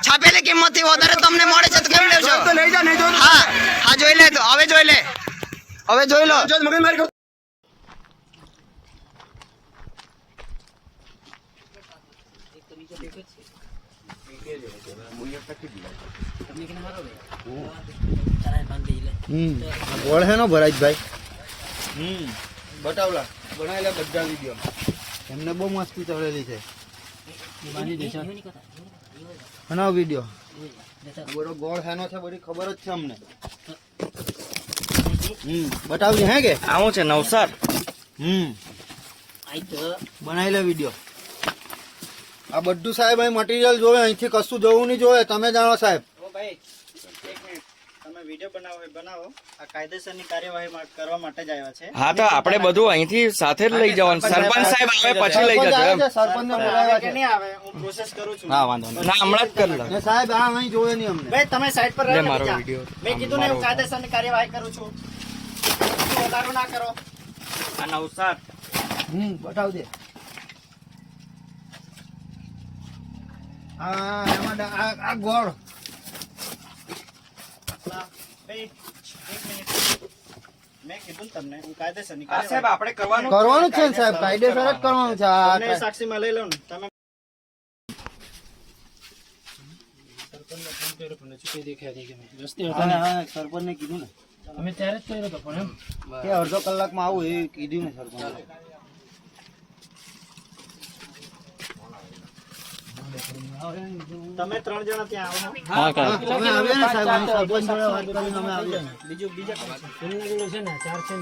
છાપેલી કિંમતથી વધારે તમને મળે છે તો કેમ લેવ છો? હા હા જોઈ લે તો હવે જોઈ લે, હવે જોઈ લો. ગોળ હે નો ભરાજભાઈ બતાવલા બનાવેલા બધા વિડીયો એમને બહુ મસ્તી ચડેલી છે. બનાવ વિડીયો બોલો ગોળ હેનો છે બધી ખબર જ છે અમને. બતાવજે હે કે આવું છે નવસાર. બનાવેલા વિડીયો આ બધું સાહેબ અહીં મટીરિયલ જોવે, અહીંથી કશું જવું નહીં જોવે. તમે જાણો સાહેબ. વિડિયો બનાવો આ કાયદેસરની કાર્યવાહી કરવા માટે જ આવ્યા છે. હા તો આપણે બધું અહીંથી સાથે જ લઈ જવાનું. સરપંચ સાહેબ આવે પછી લઈ જજો એમ. સરપંચને બોલાવ્યા છે. નહીં આવે હું પ્રોસેસ કરું છું. ના વાંધો નહીં, ના હમણાં જ કરી લો. ને સાહેબ આ અહીં જોવે નહીં અમને. ભાઈ તમે સાઈડ પર લે રહો. મારો વિડીયો. મેં કીધું ને હું કાયદેસરની કાર્યવાહી કરું છું. વધારો ના કરો. આ નવસાર બતાવજે. એમાં આ ગોળ ભાઈ એક મિનિટ મેં કીધું ને તમને હું કાયદેસરની આ સાહેબ આપણે કરવાનું કરવાનું છે ને સાહેબ, કાયદેસર જ કરવાનું છે. તમને સાક્ષીમાં લઈ લો ને તમે સરપંચ ને કીધું ને અમે ત્યારે જ કર્યો હતો પણ કે અડધો કલાકમાં આવું એ કીધું ને સરપંચ. તમે 3 જણા ત્યાં આવો. અમે આવીએ ને સાહેબ, અહીં સરપંચ જોડે વાત કરીને અમે આવીએ ને. બીજા છે ને 4 છે ને